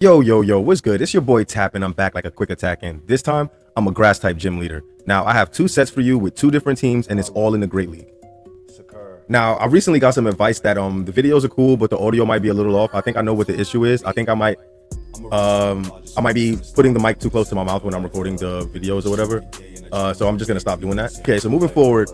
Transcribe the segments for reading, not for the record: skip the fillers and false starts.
Yo, what's good? It's your boy Tap, and I'm back like a quick attack. And this time, I'm a grass type gym leader. Now, I have two sets for you with two different teams, and it's all in the Great League. Now, I recently got some advice that the videos are cool, but the audio might be a little off. I think I know what the issue is. I think I might be putting the mic too close to my mouth when I'm recording the videos or whatever. So I'm just gonna stop doing that. Okay, so moving forward,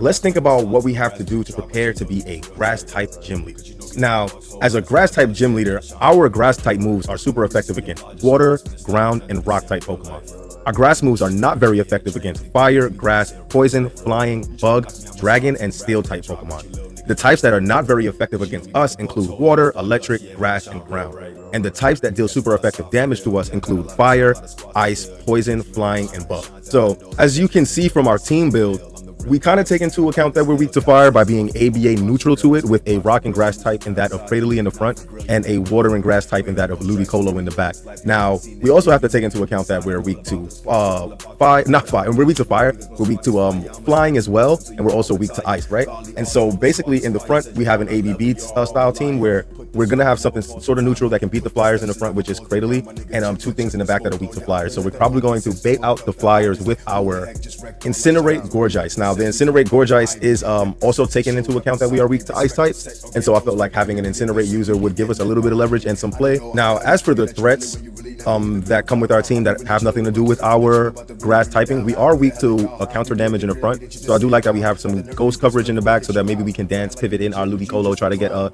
let's think about what we have to do to prepare to be a grass type gym leader. Now, as a grass type gym leader, our grass type moves are super effective against water, ground, and rock type Pokemon. Our grass moves are not very effective against fire, grass, poison, flying, bug, dragon, and steel type Pokemon. The types that are not very effective against us include water, electric, grass, and ground. And the types that deal super effective damage to us include fire, ice, poison, flying, and bug. So, as you can see from our team build, we kind of take into account that we're weak to fire by being ABA neutral to it with a rock and grass type in that of Cradily in the front and a water and grass type in that of Ludicolo in the back. Now, we also have to take into account that we're weak to we're weak to fire, we're weak to flying as well, and we're also weak to ice, right? And so basically in the front, we have an ABB style team where we're going to have something sort of neutral that can beat the flyers in the front, which is Cradily, and two things in the back that are weak to flyers. So we're probably going to bait out the flyers with our Incinerate Gorge Ice. Now, the Incinerate Gorge Ice is also taking into account that we are weak to ice types, and so I felt like having an Incinerate user would give us a little bit of leverage and some play. Now, as for the threats that come with our team that have nothing to do with our grass typing, we are weak to counter damage in the front, so I do like that we have some ghost coverage in the back so that maybe we can dance pivot in our Ludicolo, try to get a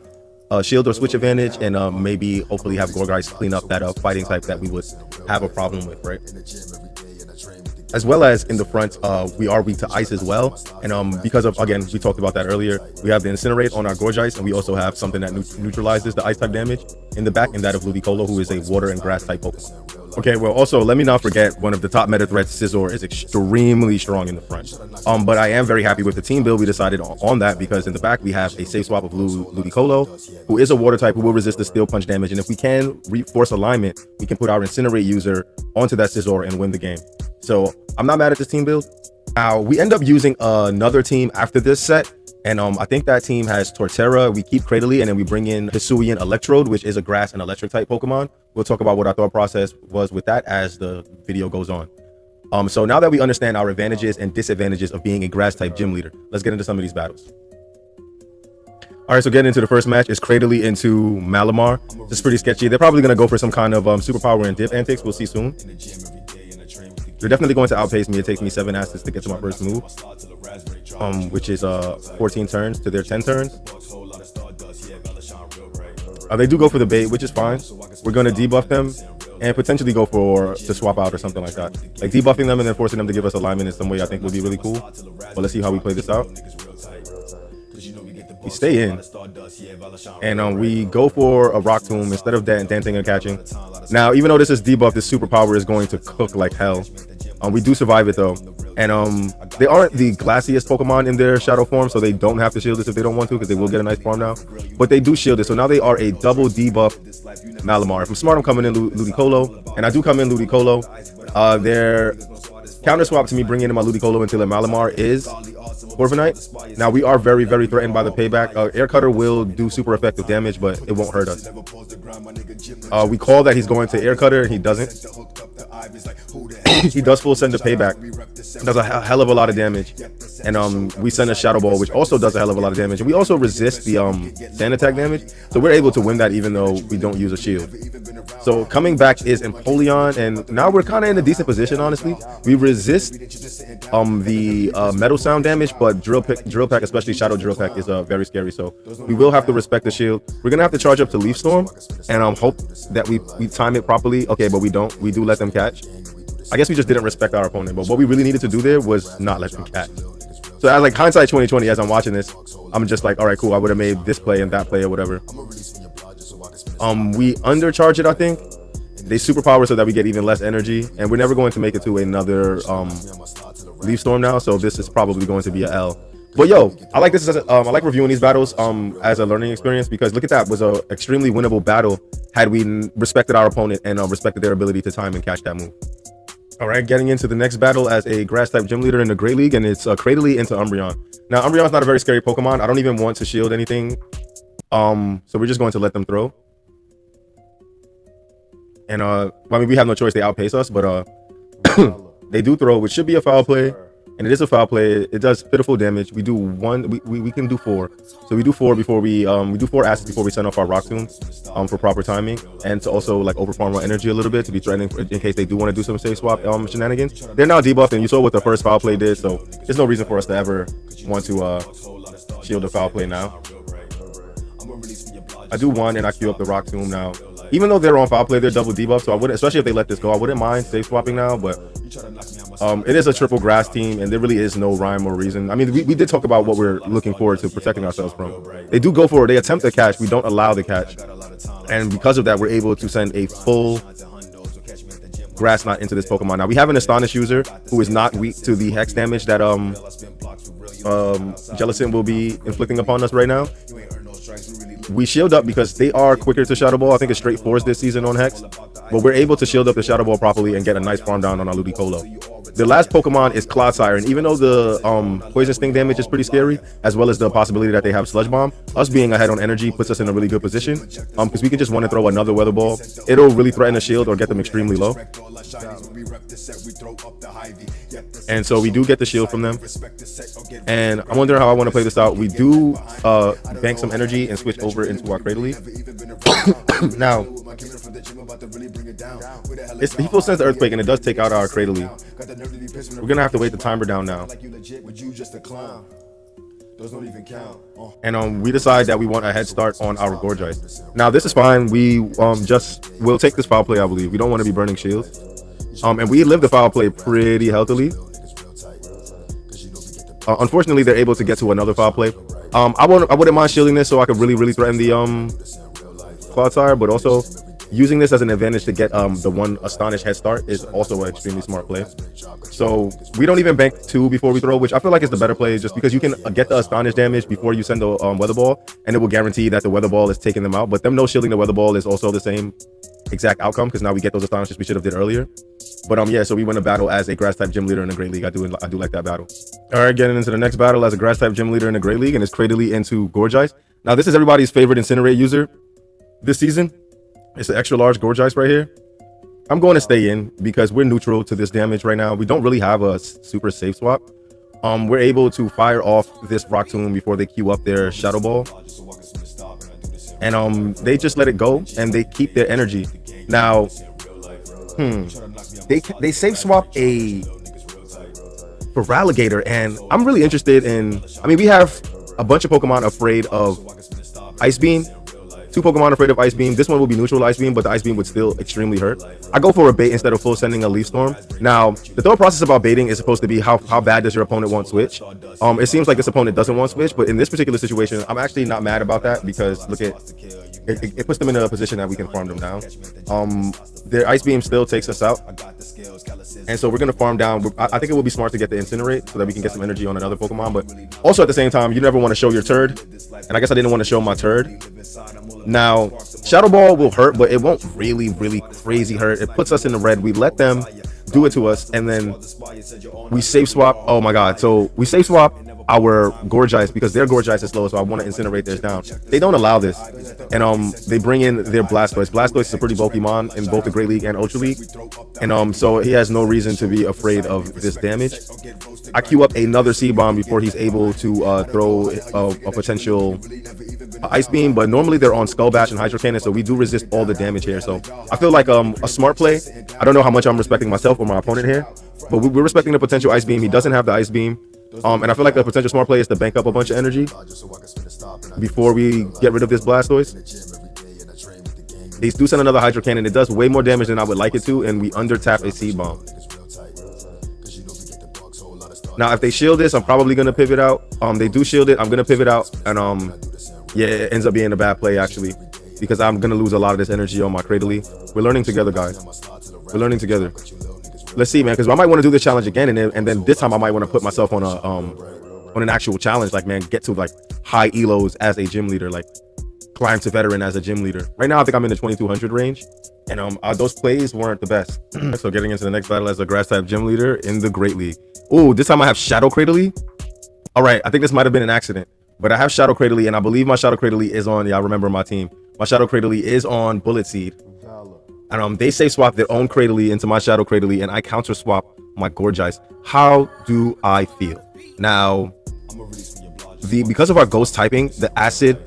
shield or switch advantage, and maybe hopefully have Gorgeist clean up that fighting type that we would have a problem with, right? As well as in the front, we are weak to ice as well, and because of, again, we talked about that earlier, we have the Incinerate on our Gorge Ice, and we also have something that neutralizes the ice type damage in the back, and that of Ludicolo, who is a water and grass type Pokemon. Okay, well, also let me not forget one of the top meta threats, Scizor, is extremely strong in the front. But I am very happy with the team build we decided on that, because in the back we have a safe swap of Ludicolo, who is a water type who will resist the steel punch damage, and if we can force alignment, we can put our Incinerate user onto that Scizor and win the game. So I'm not mad at this team build. Now, we end up using another team after this set, and I think that team has Torterra, we keep Cradily, and then we bring in Hisuian Electrode, which is a grass and electric type Pokemon. We'll talk about what our thought process was with that as the video goes on. So now that we understand our advantages and disadvantages of being a grass type gym leader, let's get into some of these battles. All right, so getting into the first match is Cradily into Malamar. This is pretty sketchy. They're probably going to go for some kind of superpower and dip antics. We'll see soon. They're definitely going to outpace me. It takes me 7 acids to get to my first move, which is 14 turns to their 10 turns. They do go for the bait, which is fine. We're going to debuff them and potentially go for to swap out or something like that. Like debuffing them and then forcing them to give us alignment in some way I think would be really cool. But let's see how we play this out. We stay in, and we go for a Rock Tomb instead of dancing and catching. Now, even though this is debuff, this superpower is going to cook like hell. We do survive it though, and they aren't the glassiest Pokemon in their shadow form, so they don't have to shield this if they don't want to, because they will get a nice farm now. But they do shield it, so now they are a double debuff Malamar. If I'm smart, I'm coming in Ludicolo, and I do come in Ludicolo. Their counter swap to me bringing in my Ludicolo until a Malamar is Corviknight. Now, we are very, very threatened by the payback. Air Cutter will do super effective damage, but it won't hurt us. We call that he's going to Air Cutter, and he doesn't. He does full send a payback. Does a hell of a lot of damage. And we send a Shadow Ball, which also does a hell of a lot of damage. And we also resist the sand attack damage. So we're able to win that even though we don't use a shield. So coming back is Empoleon, and now we're kind of in a decent position, honestly. We resist the Metal Sound damage, but Drill Peck, especially Shadow Drill Peck, is very scary. So we will have to respect the shield. We're gonna have to charge up to Leaf Storm and hope that we time it properly. Okay, but we don't. We do let them catch. I guess we just didn't respect our opponent, but what we really needed to do there was not let them catch. So as like hindsight 2020, as I'm watching this, I'm just like, all right, cool. I would have made this play and that play or whatever. We undercharge it, I think. They superpower so that we get even less energy, and we're never going to make it to another Leaf Storm now, so this is probably going to be a L. But yo, I like this as I like reviewing these battles as a learning experience, because look at that, was a extremely winnable battle had we respected our opponent and respected their ability to time and catch that move. All right, getting into the next battle as a grass type gym leader in the Great League, and it's Cradily into Umbreon. Now, Umbreon's not a very scary Pokemon. I don't even want to shield anything, so we're just going to let them throw. And I mean, we have no choice. They outpace us, but they do throw, which should be a foul play. And it is a foul play. It does pitiful damage. We do one. We can do 4. So we do 4 before we do 4 acids before we send off our rock tomb, for proper timing, and to also like overfarm our energy a little bit to be threatening in case they do want to do some safe swap shenanigans. They're now debuffed, and you saw what the first foul play did. So there's no reason for us to ever want to shield a foul play now. I do 1 and I queue up the rock tomb now. Even though they're on foul play, they're double debuff, so I wouldn't, especially if they let this go, I wouldn't mind safe swapping now, but it is a triple grass team, and there really is no rhyme or reason. I mean, we did talk about what we're looking forward to protecting ourselves from. They do go for it. They attempt the catch. We don't allow the catch. And because of that, we're able to send a full grass knot into this Pokemon. Now, we have an Astonish user who is not weak to the hex damage that Jellicent will be inflicting upon us right now. We shield up because they are quicker to Shadow Ball. I think it's straight 4s this season on Hex. But we're able to shield up the Shadow Ball properly and get a nice farm down on our Ludicolo. The last Pokemon is Clodsire, and even though the Poison Sting damage is pretty scary, as well as the possibility that they have Sludge Bomb, us being ahead on energy puts us in a really good position, because we can just want to throw another Weather Ball. It'll really threaten a shield or get them extremely low. And so we do get the shield from them. And I'm wondering how I want to play this out. We do bank some energy and switch over into our Cradily. Now, he full sense the Earthquake, and it does take out our Cradily. We're gonna have to wait the timer down now. And we decide that we want a head start on our Gorgeist. Now this is fine. We'll take this foul play, I believe. We don't want to be burning shields. And we live the foul play pretty healthily. Unfortunately, they're able to get to another foul play. I wouldn't mind shielding this so I could really threaten the Clodsire, but also using this as an advantage to get the 1 Astonish head start is also an extremely smart play. So we don't even bank 2 before we throw, which I feel like is the better play, just because you can get the Astonish damage before you send the Weather Ball, and it will guarantee that the Weather Ball is taking them out. But them no shielding the Weather Ball is also the same exact outcome, because now we get those Astonishes we should have did earlier. But yeah, so we win a battle as a grass type gym leader in the Great League. I do like that battle. All right, getting into the next battle as a grass type gym leader in the Great League, and it's Cradily into Gorgeist. Now this is everybody's favorite Incinerate user this season. It's an extra large Gorgeist right here. I'm going to stay in because we're neutral to this damage right now. We don't really have a super safe swap. We're able to fire off this Rock Tomb before they queue up their Shadow Ball. And they just let it go and they keep their energy. Now, they safe swap a Feraligatr, and I'm really interested in, I mean, we have a bunch of Pokemon afraid of Ice Beam. 2 Pokemon afraid of Ice Beam. This one will be neutral Ice Beam, but the Ice Beam would still extremely hurt. I go for a bait instead of full sending a Leaf Storm. Now, the thought process about baiting is supposed to be how bad does your opponent want Switch. It seems like this opponent doesn't want Switch, but in this particular situation, I'm actually not mad about that because look at it puts them in a position that we can farm them down. Their Ice Beam still takes us out, and so we're gonna farm down. I think it would be smart to get the Incinerate so that we can get some energy on another Pokemon, but also at the same time, you never want to show your turd, and I guess I didn't want to show my turd. Now, Shadow Ball will hurt, but it won't really crazy hurt. It puts us in the red. We let them do it to us, and then we safe swap. Oh my god. So we safe swap our Gorgeist because their Gorgeist is slow, so I want to Incinerate theirs down. They don't allow this, and they bring in their Blastoise. Blastoise is a pretty bulky mon in both the Great League and Ultra League, and so he has no reason to be afraid of this damage. I queue up another Seed Bomb before he's able to throw a potential Ice Beam, but normally they're on Skull Bash and Hydro Cannon, so we do resist all the damage here. So I feel like a smart play. I don't know how much I'm respecting myself or my opponent here, but we're respecting the potential Ice Beam. He doesn't have the Ice Beam, and I feel like the potential smart play is to bank up a bunch of energy before we get rid of this Blastoise. They do send another Hydro Cannon. It does way more damage than I would like it to, and we under tap a Seed Bomb. Now, if they shield this, I'm probably gonna pivot out. They do shield it. I'm gonna pivot out, and yeah, it ends up being a bad play actually, because I'm gonna lose a lot of this energy on my Cradily. We're learning together, guys. We're learning together. Let's see, man, because I might want to do this challenge again, and then this time I might want to put myself on an actual challenge, like, man, get to like high elos as a gym leader, like climb to veteran as a gym leader. Right now, I think I'm in the 2200 range, and those plays weren't the best. So getting into the next battle as a grass type gym leader in the Great League. Oh, this time I have Shadow Cradily. All right, I think this might have been an accident, but I have Shadow Cradily, and I believe my Shadow Cradily is on, yeah, I remember my team. My Shadow Cradily is on Bullet Seed. And they safe swap their own Cradily into my Shadow Cradily, and I counter swap my Gorgeist. How do I feel? Now, because of our Ghost typing, the Acid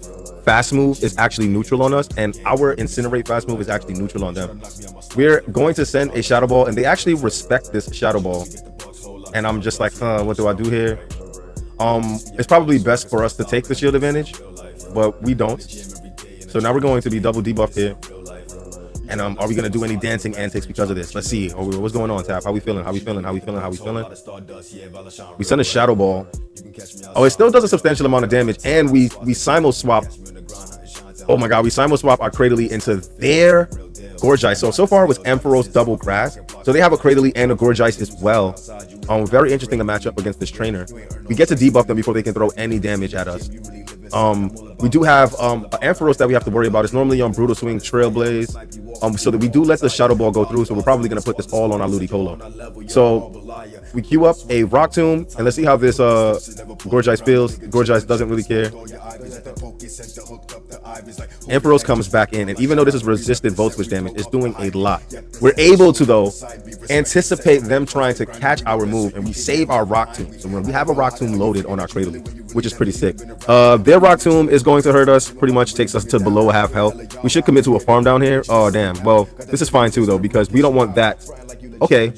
fast move is actually neutral on us, and our Incinerate fast move is actually neutral on them. We're going to send a Shadow Ball, and they actually respect this Shadow Ball. And I'm just like, what do I do here? It's probably best for us to take the shield advantage, but we don't. So now we're going to be double debuffed here. And are we gonna do any dancing antics because of this? Let's see. What's going on, Tap? How we feeling? How we feeling? How we feeling? How we feeling? We send a Shadow Ball. Oh, it still does a substantial amount of damage, and we simul swap. Oh my God, we simul swap our Cradily into their Gorgeist. So far it was Ampharos double grass. So they have a Cradily and a Gorgeist as well. Very interesting to match up against this trainer. We get to debuff them before they can throw any damage at us. We do have Ampharos that we have to worry about. It's normally on Brutal Swing, Trailblaze, so that we do let the Shadow Ball go through. So we're probably going to put this all on our Ludicolo. So we queue up a Rock Tomb, and let's see how this Gorgeist feels. Gorgeist doesn't really care. Ampharos comes back in, and even though this is resisted Volt Switch damage, it's doing a lot. We're able to, though, anticipate them trying to catch our move, and we save our Rock Tomb. So when we have a Rock Tomb loaded on our Cradily, which is pretty sick. Their Rock Tomb is going to hurt us, pretty much takes us to below half health. We should commit to a farm down here. Oh, damn. Well, this is fine too, though, because we don't want that. Okay.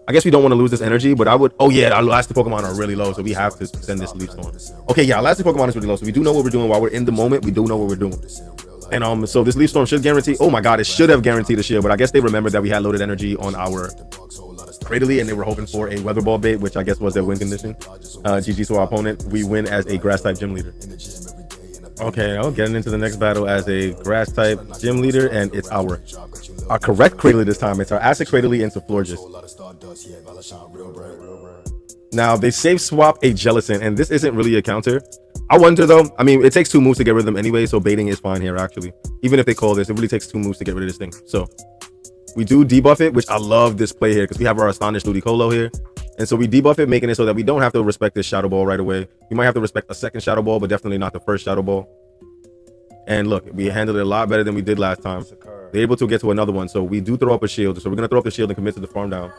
I guess we don't want to lose this energy, but I would. Oh yeah, our elastic Pokemon are really low, so we have to send this Leaf Storm. Okay, yeah, elastic Pokemon is really low, so we do know what we're doing while we're in the moment. We do know what we're doing, and so this Leaf Storm should guarantee. Oh my God, it should have guaranteed a shield, but I guess they remembered that we had loaded energy on our Cradily, and they were hoping for a Weather Ball bait, which I guess was their win condition. GG to our opponent. We win as a Grass type Gym Leader. Okay, getting into the next battle as a Grass type Gym Leader, and it's our correct Cradily this time. It's our Acid Cradily into Florges. Now they safe swap a Jellicent, and this isn't really a counter. I wonder though. I mean, it takes 2 moves to get rid of them anyway, so baiting is fine here actually. Even if they call this, it really takes 2 moves to get rid of this thing. So we do debuff it, which I love this play here because we have our Astonished Ludicolo here. And so we debuff it, making it so that we don't have to respect this Shadow Ball right away. We might have to respect a second Shadow Ball, but definitely not the first Shadow Ball. And look, we handled it a lot better than we did last time. They're able to get to another one, so we do throw up a shield. So we're going to throw up the shield and commit to the farm down.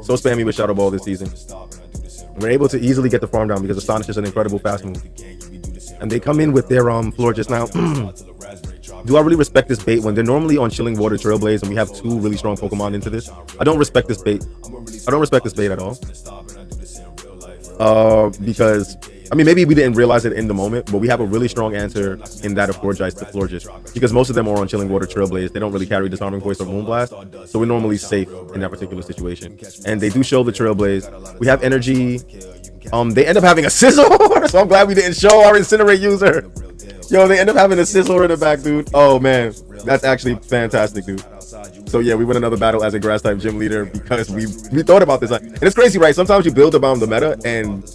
So spammy with Shadow Ball this season. We're able to easily get the farm down because Astonish is an incredible fast move. And they come in with their Florges now. Do I really respect this bait when they're normally on Chilling Water Trailblaze and we have 2 really strong Pokemon into this? I don't respect this bait. I don't respect this bait at all. Because, I mean, maybe we didn't realize it in the moment, but we have a really strong answer in that of Gorgeist to Florges. Because most of them are on Chilling Water Trailblaze. They don't really carry Disarming Voice or Moonblast. So we're normally safe in that particular situation. And they do show the Trailblaze. We have energy. They end up having a Scizor, so I'm glad we didn't show our Incinerate user. Yo, they end up having a Scizor in the back, dude. Oh man, that's actually fantastic, dude. So yeah, we win another battle as a Grass type Gym Leader because we thought about this. And it's crazy, right? Sometimes you build around the meta, and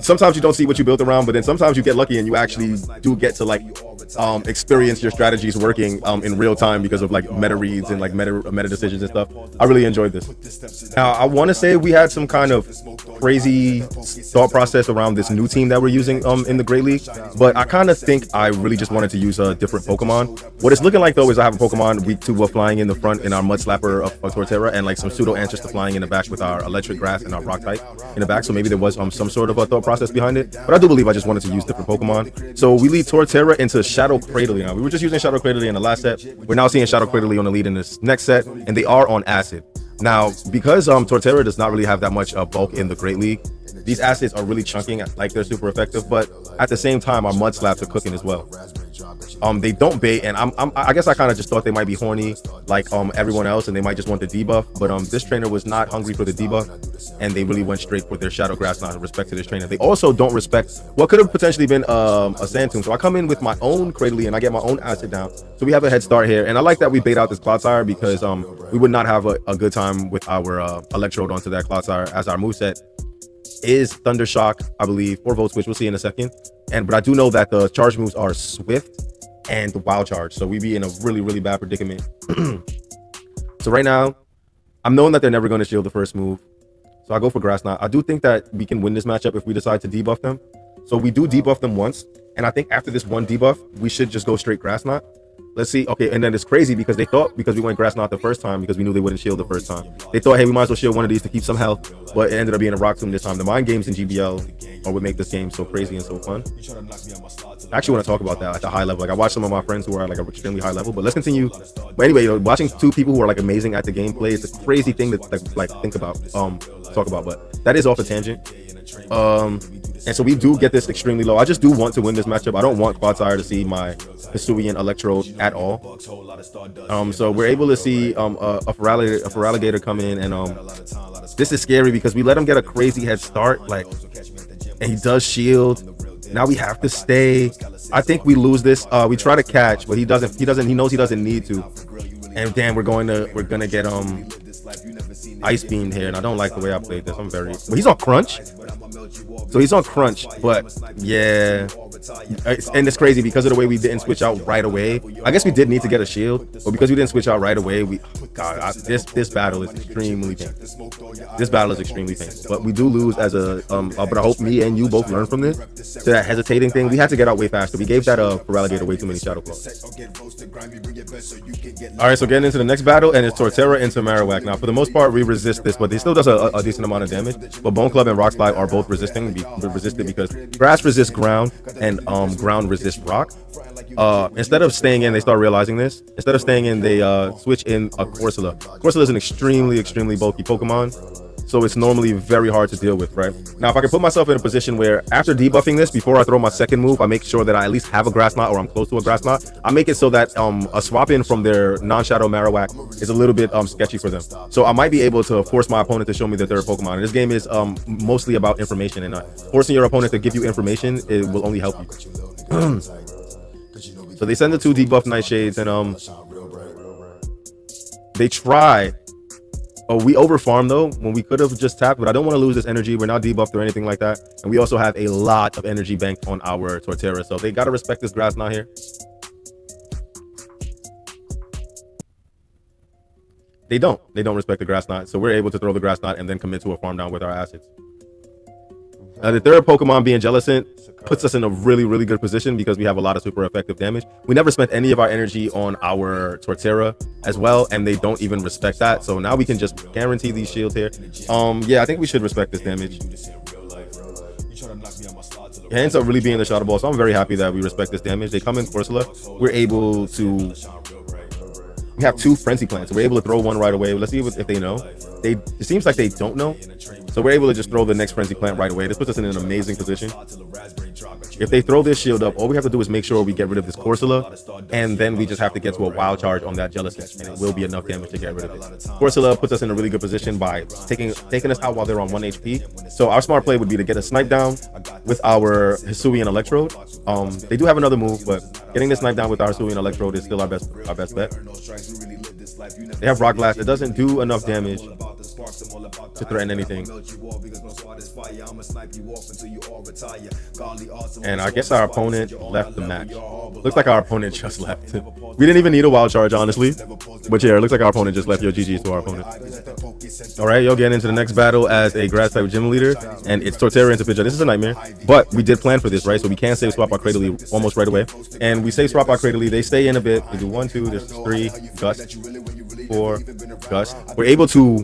sometimes you don't see what you built around, but then sometimes you get lucky and you actually do get to like experience your strategies working in real time because of like meta reads and like meta decisions and stuff. I really enjoyed this. Now I want to say we had some kind of crazy thought process around this new team that we're using in the Great League, but I kind of think I really just wanted to use a different Pokemon. What it's looking like though is I have a Pokemon weak to flying in the front in our Mud Slapper of Torterra, and like some pseudo answers to flying in the back with our Electric Grass and our Rock type in the back. So maybe there was some sort of a thought process behind it, but I do believe I just wanted to use different Pokemon. So we lead Torterra into Shadow Cradily. Now we were just using Shadow Cradily in the last set. We're now seeing Shadow Cradily on the lead in this next set, and they are on Acid. Now because Torterra does not really have that much bulk in the Great League, these acids are really chunking, like they're super effective, but at the same time our Mud Slaps are cooking as well. They don't bait, and I guess I kind of just thought they might be horny like everyone else, and they might just want the debuff, but this trainer was not hungry for the debuff, and they really went straight for their Shadow Grass. Not respect to this trainer. They also don't respect what could have potentially been a Sand Tomb. So I come in with my own Cradily and I get my own acid down, so we have a head start here. And I like that we bait out this Clodsire because we would not have a good time with our Electrode onto that Clodsire, as our moveset is Thunder Shock, I believe, or Volt Switch. We'll see in a second. But I do know that the charge moves are Swift and the Wild Charge, so we be in a really bad predicament. So right now I'm knowing that they're never going to shield the first move, so I go for Grass Knot. I do think that we can win this matchup if we decide to debuff them. So we do debuff them once, and I think after this one debuff we should just go straight Grass Knot. Let's see. Okay, and then it's crazy because they thought, because we went grass knot the first time, because we knew they wouldn't shield the first time, they thought, hey, we might as well shield one of these to keep some health, but it ended up being a rock tomb this time. The mind games in GBL are what make this game so crazy and so fun. I actually want to talk about that at the high level. Like, I watched some of my friends who are like an extremely high level, but let's continue. But anyway, you know, watching two people who are like amazing at the gameplay, it's a crazy thing to like think about, talk about. But that is off a tangent. And so we do get this extremely low. I just do want to win this matchup. I don't want Quad Sire to see my Hisuian Electrode at all. So we're able to see a Feraligatr come in, and this is scary because we let him get a crazy head start, like, and he does shield. Now we have to stay. I think we lose this. We try to catch, but he doesn't. He knows he doesn't need to. And damn, we're gonna get Ice Beam here, and I don't like the way I played this. But he's on crunch. So he's on crunch, but yeah, and it's crazy because of the way we didn't switch out right away. I guess we did need to get a shield, but because we didn't switch out right away, this battle is extremely painful. This battle is extremely painful, but we do lose as a but I hope me and you both learn from this. So that hesitating thing, we had to get out way faster. We gave that Feraligatr way too many Shadow Claws. All right, so getting into the next battle, and it's Torterra into Marowak. Now, for the most part, we resist this, but he still does a decent amount of damage. But Bone Club and Rock Slide are both resisted because grass resists ground and ground resists rock. Instead of staying in, they start realizing this. Instead of staying in, they switch in a Corsola. Corsola is an extremely bulky Pokemon, so it's normally very hard to deal with, right? Now, if I can put myself in a position where after debuffing this, before I throw my second move, I make sure that I at least have a Grass Knot or I'm close to a Grass Knot. I make it so that a swap in from their non-Shadow Marowak is a little bit sketchy for them. So I might be able to force my opponent to show me that they're a Pokemon. And this game is mostly about information, and forcing your opponent to give you information, it will only help you. So they send the two debuff Nightshades, and they try. Oh, we overfarm though when we could have just tapped, but I don't want to lose this energy. We're not debuffed or anything like that, and we also have a lot of energy banked on our Torterra, so they gotta respect this Grass Knot here. They don't respect the Grass Knot, so we're able to throw the Grass Knot and then commit to a farm down with our assets. The third Pokemon being Jellicent puts us in a really good position because we have a lot of super effective damage. We never spent any of our energy on our Torterra as well, and they don't even respect that. So now we can just guarantee these shields here. Yeah, I think we should respect this damage. It ends up really being the Shadow Ball, so I'm very happy that we respect this damage. They come in Corsola. We're able to... We have two Frenzy Plants, so we're able to throw one right away. Let's see if they know. It seems like they don't know, so we're able to just throw the next Frenzy Plant right away. This puts us in an amazing position. If they throw this shield up, all we have to do is make sure we get rid of this Corsola, and then we just have to get to a Wild Charge on that Jellicent, and it will be enough damage to get rid of it. Corsola puts us in a really good position by taking us out while they're on 1 HP. So our smart play would be to get a Snipe down with our Hisuian Electrode. They do have another move, but getting this Snipe down with our Hisuian Electrode is still our best bet. They have Rock Blast. It doesn't do enough damage to threaten anything. And I guess our opponent left the match. Looks like our opponent just left. We didn't even need a Wild Charge, honestly. But yeah, it looks like our opponent just left. Yo, GG's to our opponent. Alright, yo, getting into the next battle as a Grass type gym leader. And it's Torterra into Pidgeot. This is a nightmare. But we did plan for this, right? So we can save swap our Cradily almost right away. And we save swap our Cradily. They stay in a bit. They do 1, 2, there's 3, Gust, 4, Gust. We're able to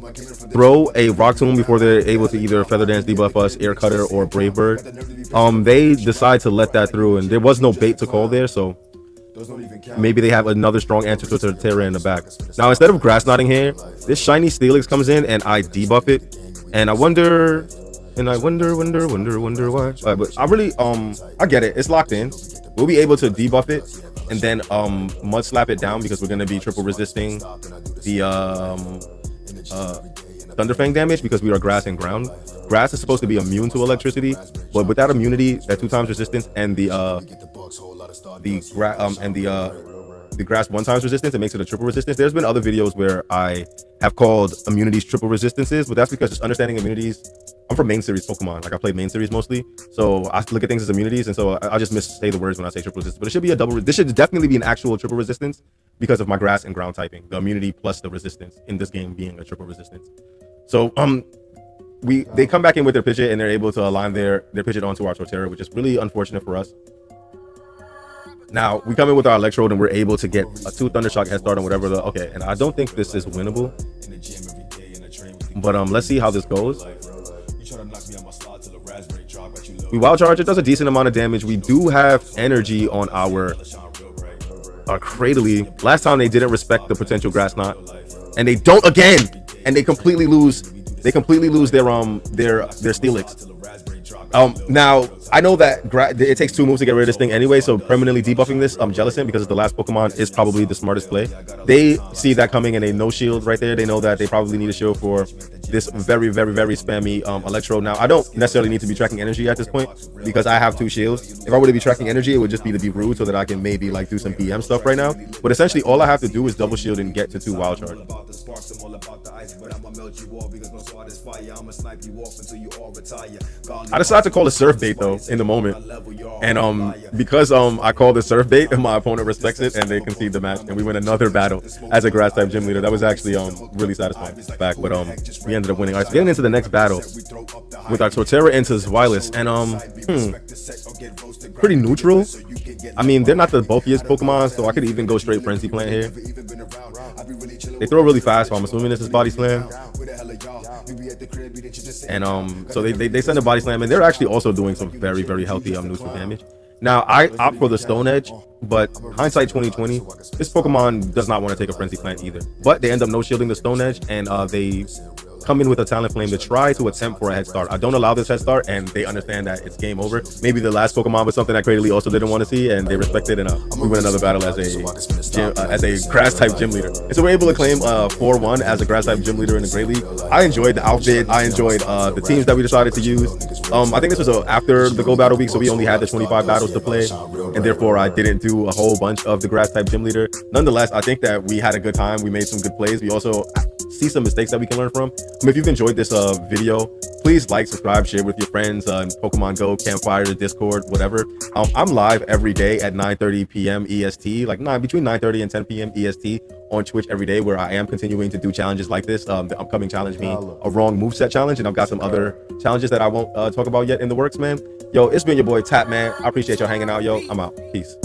throw a Rock Tomb before they're able to either Feather Dance, debuff us, Air Cutter, or Brave Bird. They decide to let that through, and there was no bait to call there, so maybe they have another strong answer to Torterra in the back. Now, instead of Grass Knotting here, this shiny Steelix comes in, and I debuff it, and I wonder why. But I really, I get it. It's locked in. We'll be able to debuff it and then Mud Slap it down because we're going to be triple resisting the Thunderfang damage because we are grass and ground. Grass is supposed to be immune to electricity, but without immunity, that 2x resistance and the grass 1x resistance, it makes it a triple resistance. There's been other videos where I have called immunities triple resistances, but that's because just understanding immunities. I'm from main series Pokemon, like I play main series mostly, so I look at things as immunities, and so I just missay the words when I say triple resistance. But it should be a double. This should definitely be an actual triple resistance because of my grass and ground typing, the immunity plus the resistance in this game being a triple resistance. So they come back in with their Pidgeot and they're able to align their Pidgeot onto our Torterra, which is really unfortunate for us. Now we come in with our electrode and we're able to get a 2 Thundershock head start on whatever the okay. And I don't think this is winnable, but let's see how this goes. We wild charge. It does a decent amount of damage. We do have energy on our Cradily. Last time they didn't respect the potential Grass Knot, and they don't again, and they completely lose. They completely lose their Steelix. Now I know that it takes 2 moves to get rid of this thing anyway, so permanently debuffing this, I'm jealous in because it's the last Pokemon is probably the smartest play. They see that coming and they no shield right there. They know that they probably need a shield for this very spammy electrode. Now I don't necessarily need to be tracking energy at this point because I have 2 shields. If I were to be tracking energy, it would just be to be rude so that I can maybe like do some BM stuff right now. But essentially all I have to do is double shield and get to 2 wild charge. I decided to call it surf bait though in the moment, and because I called it surf bait and my opponent respects it and they concede the match and we win another battle as a grass type gym leader. That was actually really satisfying back, but we ended up winning. All right, so getting into the next battle with our Torterra into Zweilous, and pretty neutral. I mean, they're not the bulkiest Pokemon, so I could even go straight Frenzy Plant here. They throw really fast, so I'm assuming this is Body Slam. And so they send a Body Slam, and they're actually also doing some very healthy neutral damage. Now I opt for the Stone Edge, but hindsight 2020, this Pokemon does not want to take a Frenzy Plant either. But they end up no shielding the Stone Edge, and they come in with a Talent Flame to try to attempt for a head start. I don't allow this head start, and they understand that it's game over. Maybe the last Pokemon was something that Cradily also didn't want to see, and they respect it, and we win another battle as a grass type gym leader. And so we're able to claim 4-1 as a grass type gym leader in the Great League. I enjoyed the outfit. I enjoyed the teams that we decided to use. I think this was after the Go Battle week, so we only had the 25 battles to play, and therefore I didn't do a whole bunch of the grass type gym leader. Nonetheless, I think that we had a good time. We made some good plays. We also see some mistakes that we can learn from. If you've enjoyed this video, please like, subscribe, share with your friends on Pokemon Go, Campfire, Discord, whatever. I'm live every day at 9:30 p.m. EST, like between 9:30 and 10 p.m. EST on Twitch every day, where I am continuing to do challenges like this. The upcoming challenge being a wrong moveset challenge, and I've got some other challenges that I won't talk about yet in the works, man. Yo, it's been your boy Tap, man. I appreciate y'all hanging out, yo. I'm out. Peace.